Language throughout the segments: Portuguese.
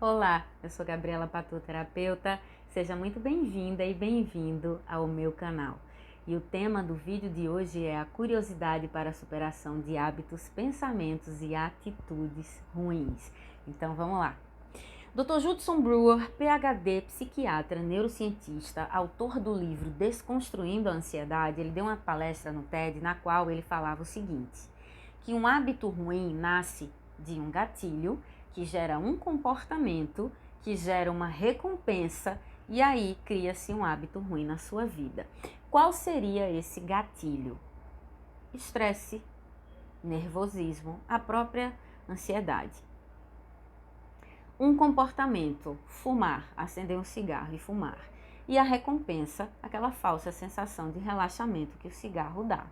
Olá, eu sou Gabriela Patu, terapeuta. Seja muito bem-vinda e bem-vindo ao meu canal. E o tema do vídeo de hoje é a curiosidade para a superação de hábitos, pensamentos e atitudes ruins. Então vamos lá. Dr. Judson Brewer, PhD, psiquiatra, neurocientista, autor do livro Desconstruindo a Ansiedade, ele deu uma palestra no TED na qual ele falava o seguinte, que um hábito ruim nasce de um gatilho que gera um comportamento, que gera uma recompensa e aí cria-se um hábito ruim na sua vida. Qual seria esse gatilho? Estresse, nervosismo, a própria ansiedade. Um comportamento, fumar, acender um cigarro e fumar. E a recompensa, aquela falsa sensação de relaxamento que o cigarro dá.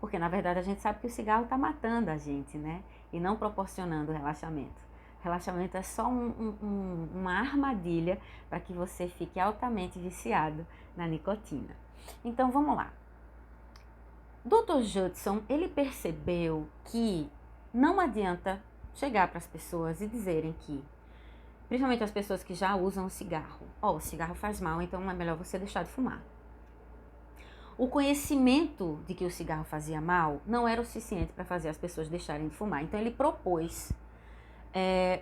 Porque na verdade a gente sabe que o cigarro está matando a gente, né? E não proporcionando relaxamento. Relaxamento é só uma armadilha para que você fique altamente viciado na nicotina. Então vamos lá. Dr. Judson, ele percebeu que não adianta chegar para as pessoas e dizerem que principalmente as pessoas que já usam o cigarro. O cigarro faz mal, então é melhor você deixar de fumar. O conhecimento de que o cigarro fazia mal não era o suficiente para fazer as pessoas deixarem de fumar. Então ele propôs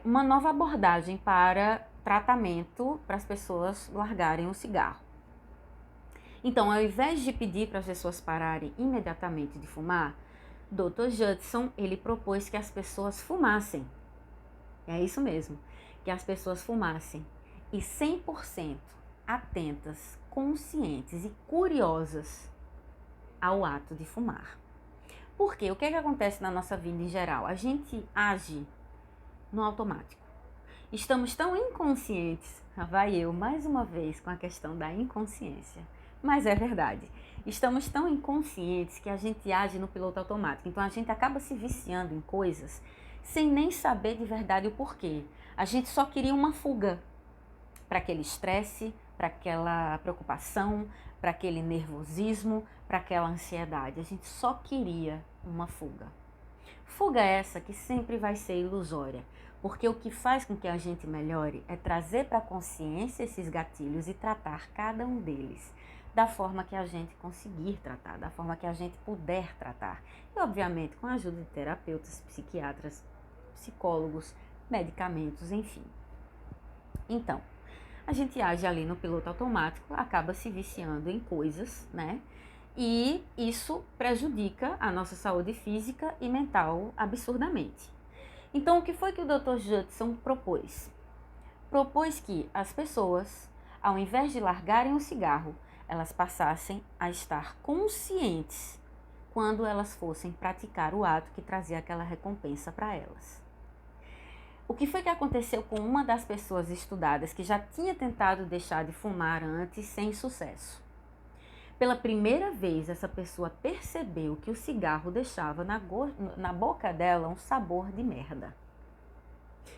uma nova abordagem para tratamento para as pessoas largarem o cigarro. Então, ao invés de pedir para as pessoas pararem imediatamente de fumar, Dr. Judson, ele propôs que as pessoas fumassem. É isso mesmo, que as pessoas fumassem e 100% atentas, conscientes e curiosas ao ato de fumar. Por quê? O que é que acontece na nossa vida em geral? A gente age no automático. Estamos tão inconscientes, vai eu mais uma vez com a questão da inconsciência, mas é verdade. Estamos tão inconscientes que a gente age no piloto automático, então a gente acaba se viciando em coisas sem nem saber de verdade o porquê. A gente só queria uma fuga para aquele estresse, para aquela preocupação, para aquele nervosismo, para aquela ansiedade. A gente só queria uma fuga. Fuga essa que sempre vai ser ilusória, porque o que faz com que a gente melhore é trazer para a consciência esses gatilhos e tratar cada um deles da forma que a gente conseguir tratar, da forma que a gente puder tratar. E, obviamente, com a ajuda de terapeutas, psiquiatras, psicólogos, medicamentos, enfim. Então, a gente age ali no piloto automático, acaba se viciando em coisas, né? E isso prejudica a nossa saúde física e mental absurdamente. Então, o que foi que o Dr. Judson propôs? Propôs que as pessoas, ao invés de largarem o cigarro, elas passassem a estar conscientes quando elas fossem praticar o ato que trazia aquela recompensa para elas. O que foi que aconteceu com uma das pessoas estudadas que já tinha tentado deixar de fumar antes sem sucesso? Pela primeira vez, essa pessoa percebeu que o cigarro deixava na boca dela um sabor de merda.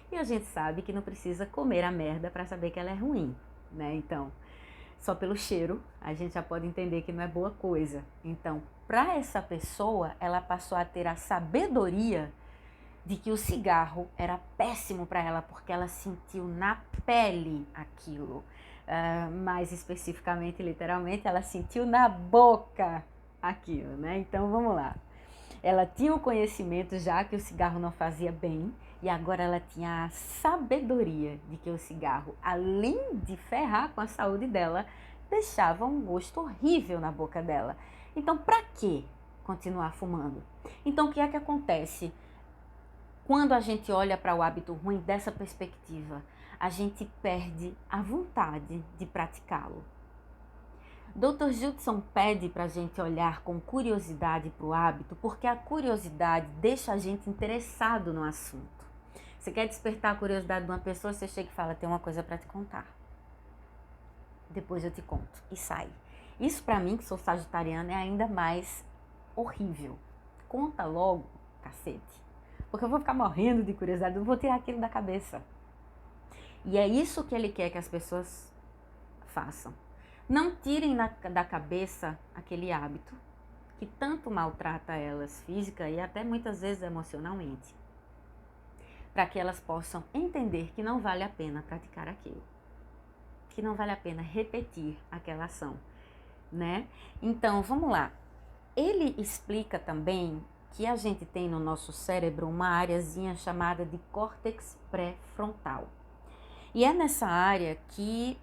E a gente sabe que não precisa comer a merda para saber que ela é ruim, né? Então, só pelo cheiro a gente já pode entender que não é boa coisa. Então, para essa pessoa, ela passou a ter a sabedoria de que o cigarro era péssimo para ela porque ela sentiu na pele aquilo. Mais especificamente, literalmente, ela sentiu na boca aquilo, né? Então vamos lá. Ela tinha o conhecimento já que o cigarro não fazia bem e agora ela tinha a sabedoria de que o cigarro, além de ferrar com a saúde dela, deixava um gosto horrível na boca dela. Então, para que continuar fumando? Então, o que é que acontece? Quando a gente olha para o hábito ruim dessa perspectiva, a gente perde a vontade de praticá-lo. Dr. Judson pede para a gente olhar com curiosidade para o hábito, porque a curiosidade deixa a gente interessado no assunto. Você quer despertar a curiosidade de uma pessoa, você chega e fala, tem uma coisa para te contar. Depois eu te conto. E sai. Isso para mim, que sou sagitariana, é ainda mais horrível. Conta logo, cacete. Porque eu vou ficar morrendo de curiosidade, eu vou tirar aquilo da cabeça. E é isso que ele quer que as pessoas façam. Não tirem da cabeça aquele hábito que tanto maltrata elas física e até muitas vezes emocionalmente. para que elas possam entender que não vale a pena praticar aquilo, que não vale a pena repetir aquela ação, né? Então, vamos lá. Ele explica também que a gente tem no nosso cérebro uma areazinha chamada de córtex pré-frontal. E é nessa área que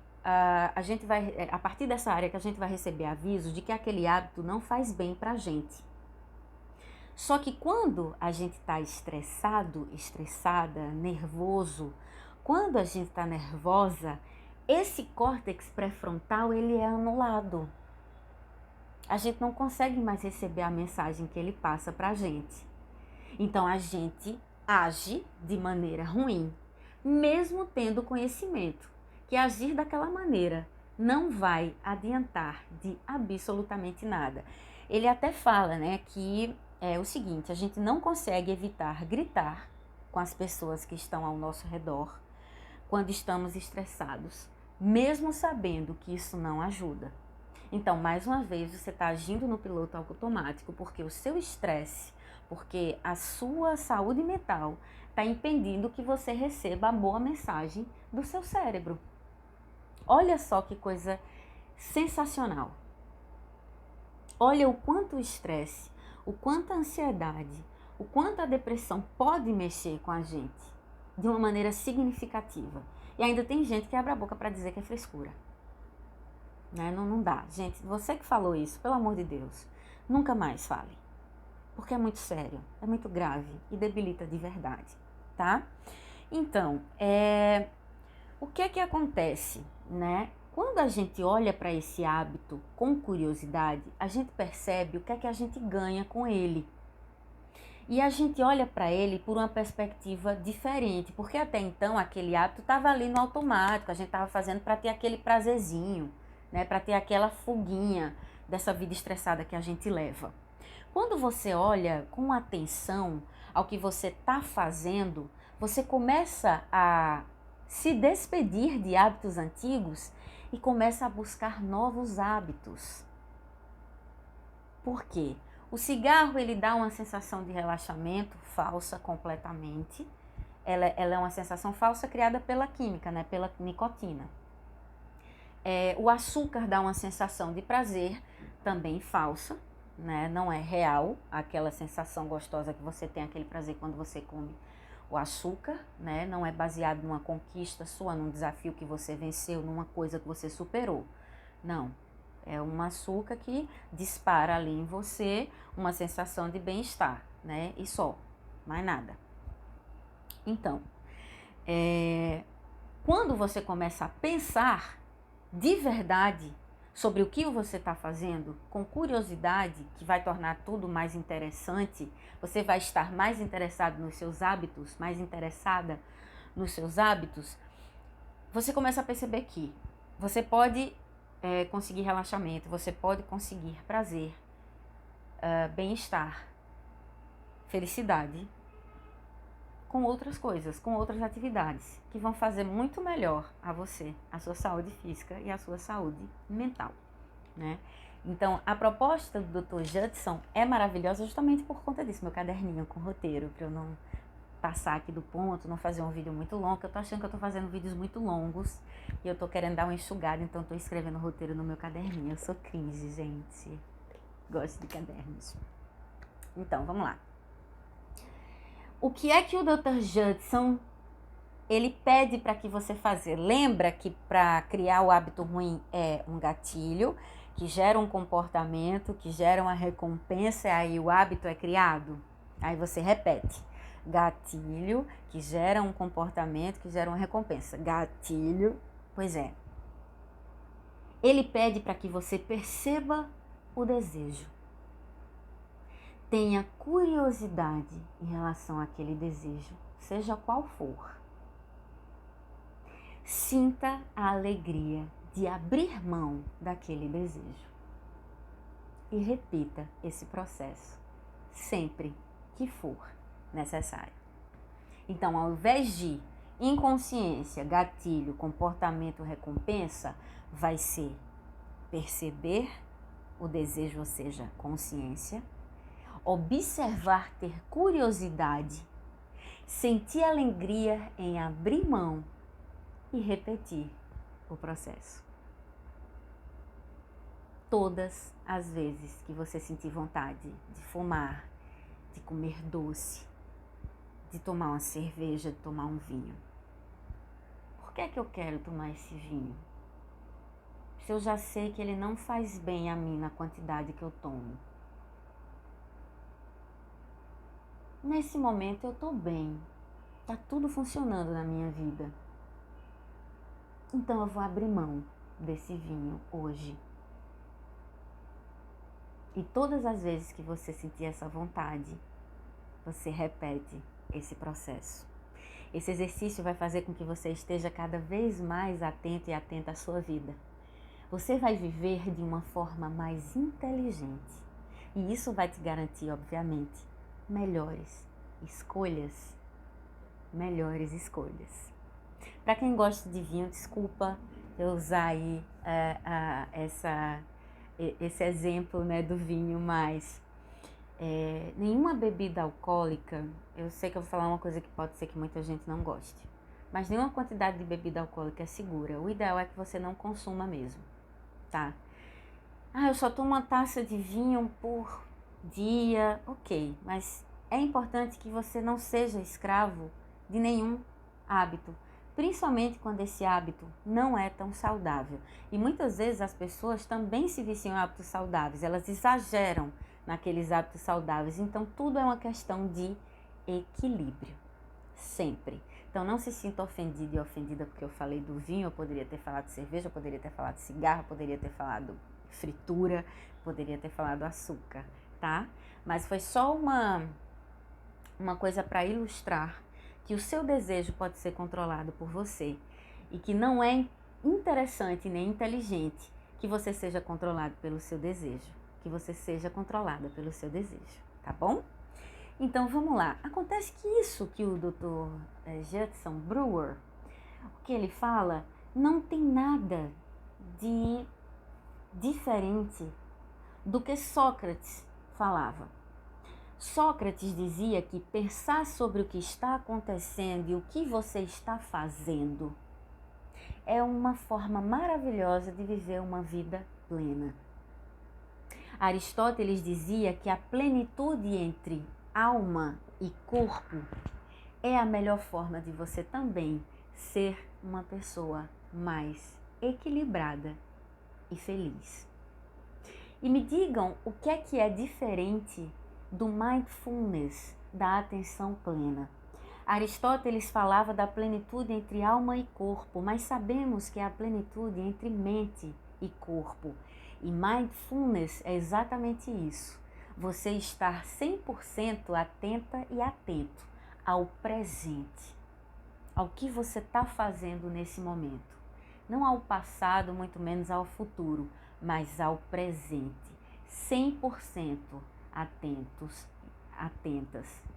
a partir dessa área que a gente vai receber avisos de que aquele hábito não faz bem para a gente. Só que quando a gente está estressado, estressada, nervoso, quando a gente está nervosa, esse córtex pré-frontal ele é anulado. A gente não consegue mais receber a mensagem que ele passa para a gente. Então a gente age de maneira ruim, mesmo tendo conhecimento que agir daquela maneira não vai adiantar de absolutamente nada. Ele até fala, né, que é o seguinte: a gente não consegue evitar gritar com as pessoas que estão ao nosso redor quando estamos estressados, mesmo sabendo que isso não ajuda. Então, mais uma vez, você está agindo no piloto automático porque o seu estresse, porque a sua saúde mental está impedindo que você receba a boa mensagem do seu cérebro. Olha só que coisa sensacional. Olha o quanto o estresse, o quanto a ansiedade, o quanto a depressão pode mexer com a gente de uma maneira significativa. E ainda tem gente que abre a boca para dizer que é frescura. Né? Não dá. Gente, você que falou isso, pelo amor de Deus, nunca mais fale. Porque é muito sério, é muito grave e debilita de verdade, tá? Então, o que é que acontece, né? Quando a gente olha para esse hábito com curiosidade, a gente percebe o que é que a gente ganha com ele. E a gente olha para ele por uma perspectiva diferente, porque até então aquele hábito estava ali no automático, a gente estava fazendo para ter aquele prazerzinho, né? Para ter aquela fuguinha dessa vida estressada que a gente leva. Quando você olha com atenção ao que você está fazendo, você começa a se despedir de hábitos antigos e começa a buscar novos hábitos. Por quê? O cigarro ele dá uma sensação de relaxamento falsa completamente. Ela é uma sensação falsa criada pela química, né? Pela nicotina. O açúcar dá uma sensação de prazer também falsa, né? Não é real aquela sensação gostosa que você tem, aquele prazer quando você come o açúcar, né? Não é baseado numa conquista sua, num desafio que você venceu, numa coisa que você superou. Não. É um açúcar que dispara ali em você uma sensação de bem-estar, né? E só, mais nada. Então, quando você começa a pensar de verdade sobre o que você está fazendo, com curiosidade, que vai tornar tudo mais interessante, você vai estar mais interessado nos seus hábitos, mais interessada nos seus hábitos, você começa a perceber que você pode conseguir relaxamento, você pode conseguir prazer, bem-estar, felicidade, com outras coisas, com outras atividades, que vão fazer muito melhor a você, a sua saúde física e a sua saúde mental, né? Então, a proposta do Dr. Judson é maravilhosa justamente por conta disso, meu caderninho com roteiro, para eu não passar aqui do ponto, não fazer um vídeo muito longo, eu tô achando que eu tô fazendo vídeos muito longos e eu tô querendo dar uma enxugada, então eu tô escrevendo roteiro no meu caderninho. Eu sou cringe, gente. Gosto de cadernos. Então, vamos lá. O que é que o Dr. Judson ele pede para que você fazer? Lembra que para criar o hábito ruim é um gatilho que gera um comportamento, que gera uma recompensa, e aí o hábito é criado? Aí você repete. Gatilho que gera um comportamento, que gera uma recompensa. Gatilho, pois é. Ele pede para que você perceba o desejo. Tenha curiosidade em relação àquele desejo, seja qual for. Sinta a alegria de abrir mão daquele desejo. E repita esse processo sempre que for necessário. Então, ao invés de inconsciência, gatilho, comportamento, recompensa, vai ser perceber o desejo, ou seja, consciência, observar, ter curiosidade sentir alegria em abrir mão e repetir o processo. Todas as vezes que você sentir vontade de fumar, de comer doce, de tomar uma cerveja, de tomar um vinho. Por que é que eu quero tomar esse vinho? Se eu já sei que ele não faz bem a mim na quantidade que eu tomo. Nesse momento eu tô bem, tá tudo funcionando na minha vida. Então eu vou abrir mão desse vinho hoje. E todas as vezes que você sentir essa vontade, você repete esse processo. Esse exercício vai fazer com que você esteja cada vez mais atento e atenta à sua vida. Você vai viver de uma forma mais inteligente. E isso vai te garantir, obviamente, melhores escolhas. Melhores escolhas. Para quem gosta de vinho, desculpa eu usar aí esse exemplo, né, do vinho, mas nenhuma bebida alcoólica, eu sei que eu vou falar uma coisa que pode ser que muita gente não goste, mas nenhuma quantidade de bebida alcoólica é segura. O ideal é que você não consuma mesmo, tá? Eu só tomo uma taça de vinho por dia, ok, mas é importante que você não seja escravo de nenhum hábito, principalmente quando esse hábito não é tão saudável. E muitas vezes as pessoas também se viciam em hábitos saudáveis, elas exageram naqueles hábitos saudáveis. Então tudo é uma questão de equilíbrio, sempre. Então não se sinta ofendido e ofendida porque eu falei do vinho, eu poderia ter falado de cerveja, eu poderia ter falado de cigarro, eu poderia ter falado fritura, poderia ter falado açúcar, tá? Mas foi só uma coisa para ilustrar que o seu desejo pode ser controlado por você e que não é interessante nem inteligente que você seja controlado pelo seu desejo, que você seja controlada pelo seu desejo, tá bom? Então vamos lá. Acontece que isso que o Dr. Judson Brewer, o que ele fala, não tem nada de diferente do que Sócrates falava. Sócrates dizia que pensar sobre o que está acontecendo e o que você está fazendo é uma forma maravilhosa de viver uma vida plena. Aristóteles dizia que a plenitude entre alma e corpo é a melhor forma de você também ser uma pessoa mais equilibrada e feliz. E me digam o que é diferente do mindfulness, da atenção plena. Aristóteles falava da plenitude entre alma e corpo, mas sabemos que é a plenitude entre mente e corpo. E mindfulness é exatamente isso. Você estar 100% atenta e atento ao presente, ao que você está fazendo nesse momento. Não ao passado, muito menos ao futuro, mas ao presente. 100% atentas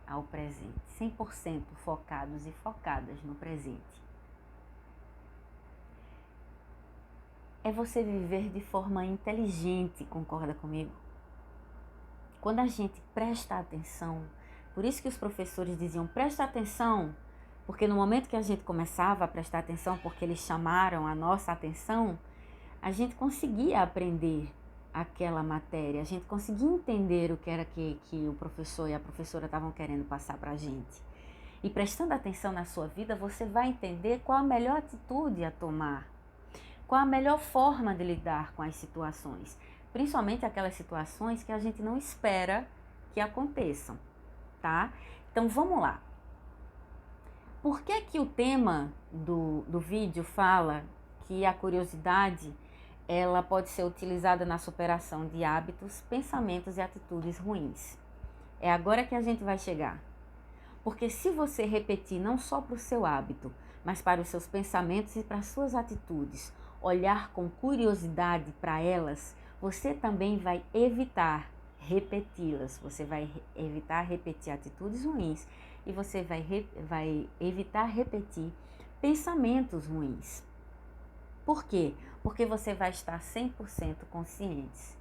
ao presente. 100% focados e focadas no presente. É você viver de forma inteligente, concorda comigo? Quando a gente presta atenção, por isso que os professores diziam, presta atenção, porque no momento que a gente começava a prestar atenção, porque eles chamaram a nossa atenção, a gente conseguia aprender aquela matéria, a gente conseguia entender o que era que o professor e a professora estavam querendo passar para a gente. E prestando atenção na sua vida, você vai entender qual a melhor atitude a tomar, qual a melhor forma de lidar com as situações, principalmente aquelas situações que a gente não espera que aconteçam, tá? Então vamos lá. Por que que o tema do vídeo fala que a curiosidade ela pode ser utilizada na superação de hábitos, pensamentos e atitudes ruins? É agora que a gente vai chegar. Porque se você repetir não só para o seu hábito, mas para os seus pensamentos e para as suas atitudes, olhar com curiosidade para elas, você também vai evitar repeti-las. Você vai evitar repetir atitudes ruins e você vai evitar repetir pensamentos ruins. Por quê? Porque você vai estar 100% consciente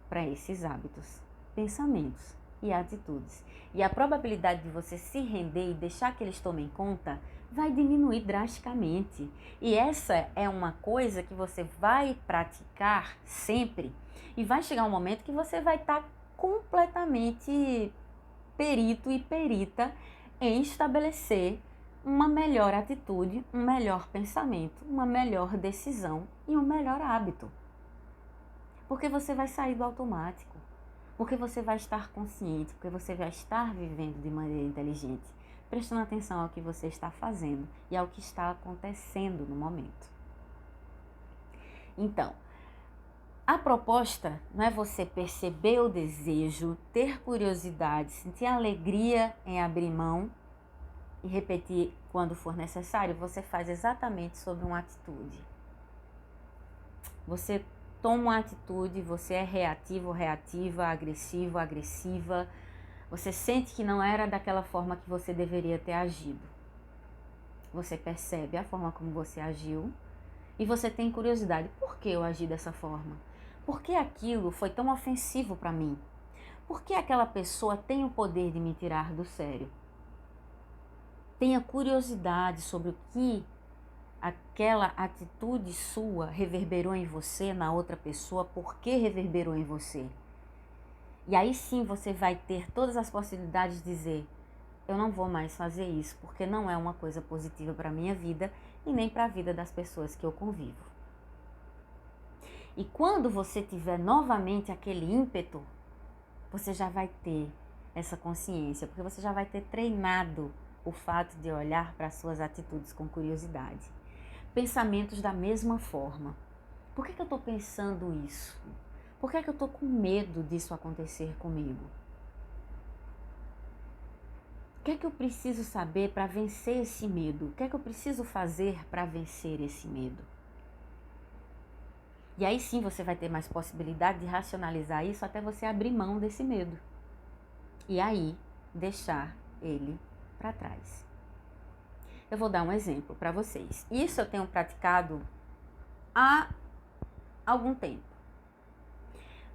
para esses hábitos, pensamentos e atitudes. E a probabilidade de você se render e deixar que eles tomem conta vai diminuir drasticamente. E essa é uma coisa que você vai praticar sempre e vai chegar um momento que você vai estar completamente perito e perita em estabelecer uma melhor atitude, um melhor pensamento, uma melhor decisão e um melhor hábito. Porque você vai sair do automático, porque você vai estar consciente, porque você vai estar vivendo de maneira inteligente, prestando atenção ao que você está fazendo e ao que está acontecendo no momento. Então, a proposta não é você perceber o desejo, ter curiosidade, sentir alegria em abrir mão e repetir quando for necessário. Você faz exatamente sobre uma atitude. Você toma uma atitude, você é reativo, reativa, agressivo, agressiva. Você sente que não era daquela forma que você deveria ter agido. Você percebe a forma como você agiu e você tem curiosidade. Por que eu agi dessa forma? Por que aquilo foi tão ofensivo para mim? Por que aquela pessoa tem o poder de me tirar do sério? Tenha curiosidade sobre o que aquela atitude sua reverberou em você, na outra pessoa, por que reverberou em você. E aí sim você vai ter todas as possibilidades de dizer, eu não vou mais fazer isso, porque não é uma coisa positiva para a minha vida e nem para a vida das pessoas que eu convivo. E quando você tiver novamente aquele ímpeto, você já vai ter essa consciência, porque você já vai ter treinado o fato de olhar para as suas atitudes com curiosidade. Pensamentos da mesma forma. Por que eu estou pensando isso? Por que eu estou com medo disso acontecer comigo? O que é que eu preciso saber para vencer esse medo? O que é que eu preciso fazer para vencer esse medo? E aí sim você vai ter mais possibilidade de racionalizar isso até você abrir mão desse medo. E aí deixar ele para trás. Eu vou dar um exemplo para vocês. Isso eu tenho praticado há algum tempo.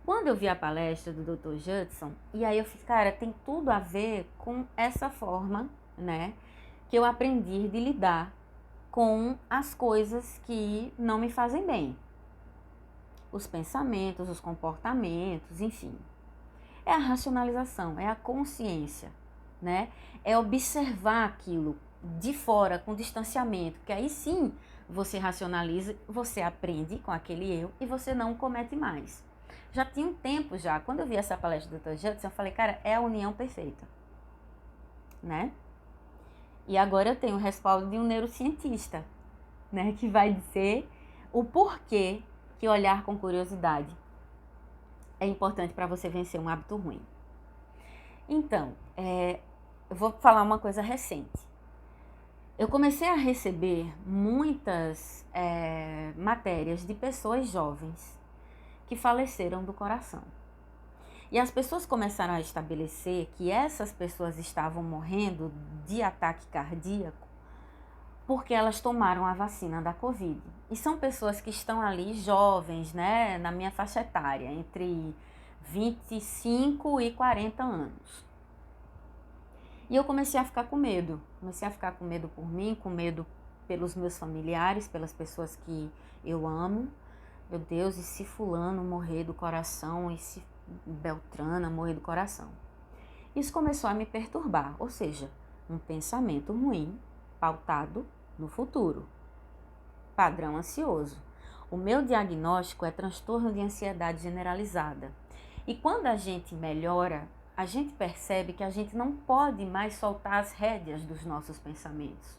Quando eu vi a palestra do Dr. Judson, e aí eu fiz, cara, tem tudo a ver com essa forma, né, que eu aprendi de lidar com as coisas que não me fazem bem. Os pensamentos, os comportamentos, enfim. É a racionalização, é a consciência, né? É observar aquilo de fora, com distanciamento, que aí sim você racionaliza, você aprende com aquele erro e você não comete mais. Já tinha um tempo já, quando eu vi essa palestra do Dr. Judson, eu falei, cara, é a união perfeita, né? E agora eu tenho o respaldo de um neurocientista, né? Que vai dizer o porquê que olhar com curiosidade é importante para você vencer um hábito ruim. Então, eu vou falar uma coisa recente. Eu comecei a receber muitas matérias de pessoas jovens que faleceram do coração. E as pessoas começaram a estabelecer que essas pessoas estavam morrendo de ataque cardíaco porque elas tomaram a vacina da Covid. E são pessoas que estão ali jovens, né, na minha faixa etária, entre 25 e 40 anos. E eu comecei a ficar com medo. Comecei a ficar com medo por mim, com medo pelos meus familiares, pelas pessoas que eu amo. Meu Deus, e se fulano morrer do coração, e se Beltrana morrer do coração? Isso começou a me perturbar, ou seja, um pensamento ruim pautado no futuro. Padrão ansioso. O meu diagnóstico é transtorno de ansiedade generalizada. E quando a gente melhora, a gente percebe que a gente não pode mais soltar as rédeas dos nossos pensamentos.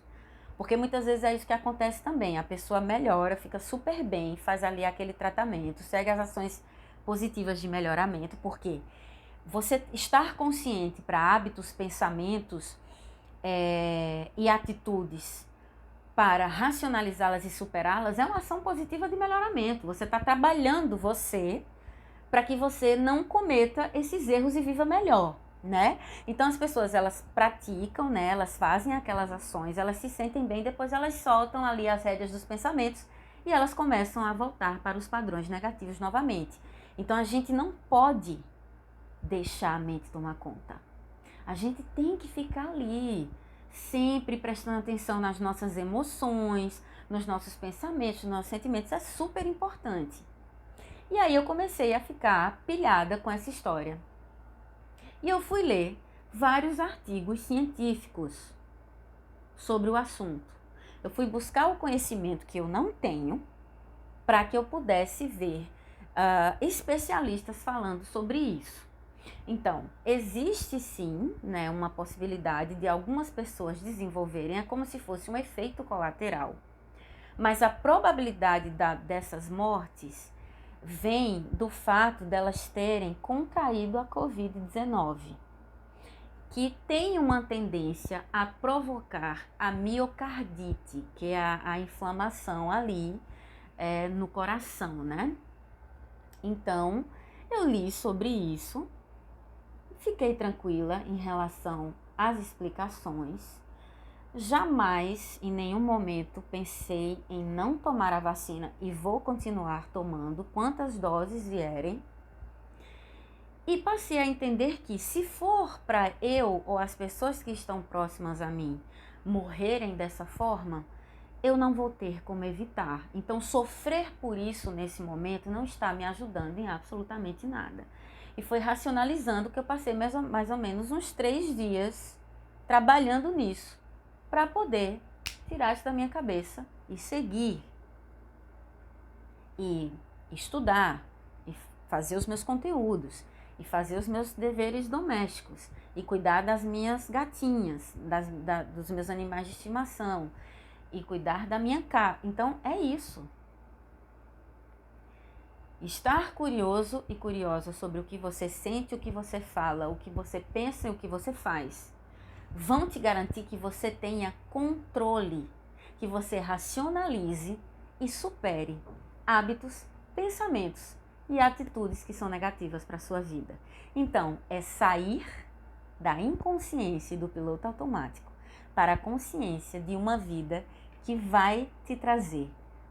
Porque muitas vezes é isso que acontece também. A pessoa melhora, fica super bem, faz ali aquele tratamento, segue as ações positivas de melhoramento, porque você estar consciente para hábitos, pensamentos e atitudes para racionalizá-las e superá-las é uma ação positiva de melhoramento. Você está trabalhando você para que você não cometa esses erros e viva melhor, né? Então as pessoas, elas praticam, né? Elas fazem aquelas ações, elas se sentem bem, depois elas soltam ali as rédeas dos pensamentos e elas começam a voltar para os padrões negativos novamente. Então a gente não pode deixar a mente tomar conta. A gente tem que ficar ali, sempre prestando atenção nas nossas emoções, nos nossos pensamentos, nos nossos sentimentos. É super importante. E aí eu comecei a ficar pilhada com essa história. E eu fui ler vários artigos científicos sobre o assunto. Eu fui buscar o conhecimento que eu não tenho para que eu pudesse ver especialistas falando sobre isso. Então, existe sim, né, uma possibilidade de algumas pessoas desenvolverem, é como se fosse um efeito colateral. Mas a probabilidade dessas mortes vem do fato delas terem contraído a Covid-19, que tem uma tendência a provocar a miocardite, que é a inflamação ali no coração, né? Então, eu li sobre isso, fiquei tranquila em relação às explicações. Jamais, em nenhum momento, pensei em não tomar a vacina e vou continuar tomando quantas doses vierem. E passei a entender que, se for para eu ou as pessoas que estão próximas a mim morrerem dessa forma, eu não vou ter como evitar. Então, sofrer por isso nesse momento não está me ajudando em absolutamente nada. E foi racionalizando que eu passei mais ou menos uns 3 dias trabalhando nisso, para poder tirar isso da minha cabeça e seguir. E estudar, e fazer os meus conteúdos, e fazer os meus deveres domésticos, e cuidar das minhas gatinhas, dos meus animais de estimação, e cuidar da minha casa. Então, é isso. Estar curioso e curiosa sobre o que você sente, o que você fala, o que você pensa e o que você faz, vão te garantir que você tenha controle, que você racionalize e supere hábitos, pensamentos e atitudes que são negativas para a sua vida. Então, é sair da inconsciência e do piloto automático para a consciência de uma vida que vai te trazer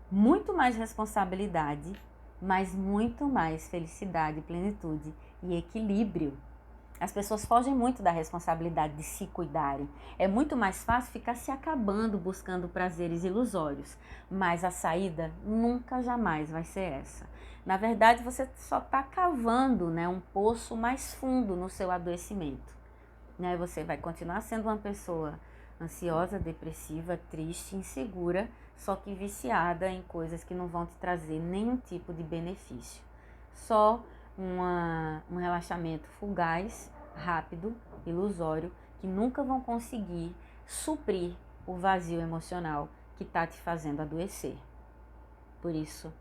muito mais responsabilidade, mas muito mais felicidade, plenitude e equilíbrio. As pessoas fogem muito da responsabilidade de se cuidarem. É muito mais fácil ficar se acabando buscando prazeres ilusórios, mas a saída nunca, jamais vai ser essa. Na verdade, você só está cavando, né, um poço mais fundo no seu adoecimento. Né? Você vai continuar sendo uma pessoa ansiosa, depressiva, triste, insegura, só que viciada em coisas que não vão te trazer nenhum tipo de benefício. Só um relaxamento fugaz, rápido, ilusório, que nunca vão conseguir suprir o vazio emocional que está te fazendo adoecer. Por isso,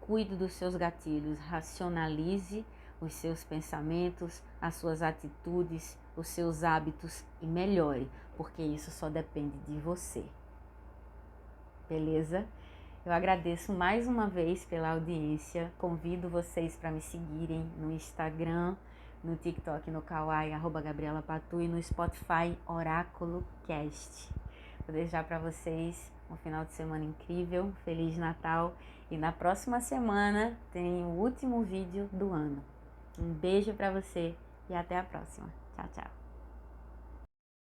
cuide dos seus gatilhos, racionalize os seus pensamentos, as suas atitudes, os seus hábitos e melhore, porque isso só depende de você. Beleza? Eu agradeço mais uma vez pela audiência, convido vocês para me seguirem no Instagram, no TikTok, no Kawaii, @Gabriela Patu, e no Spotify, Oráculo Cast. Vou deixar para vocês um final de semana incrível, Feliz Natal, e na próxima semana tem o último vídeo do ano. Um beijo para você e até a próxima. Tchau, tchau.